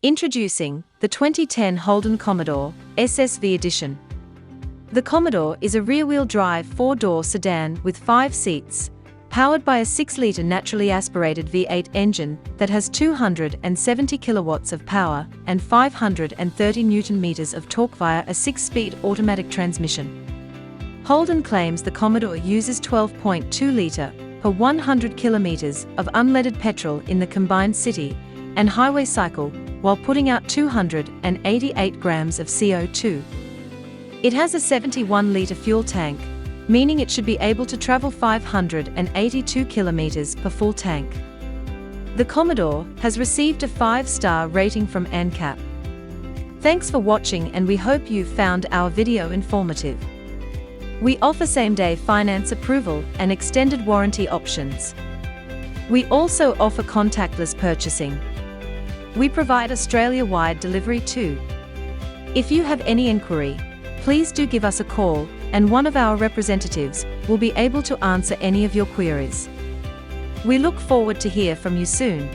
Introducing the 2010 Holden Commodore SSV Edition. The Commodore is a rear-wheel drive 4-door sedan with 5 seats, powered by a 6-litre naturally aspirated V8 engine that has 270 kilowatts of power and 530 Newton-meters of torque via a 6-speed automatic transmission. Holden claims the Commodore uses 12.2-litre per 100 kilometers of unleaded petrol in the combined city and highway cycle, while putting out 288 grams of CO2. It has a 71-litre fuel tank, meaning it should be able to travel 582 kilometers per full tank. The Commodore has received a 5-star rating from ANCAP. Thanks for watching, and we hope you found our video informative. We offer same-day finance approval and extended warranty options. We also offer contactless purchasing. We provide Australia-wide delivery too. If you have any inquiry, please do give us a call, and one of our representatives will be able to answer any of your queries. We look forward to hear from you soon.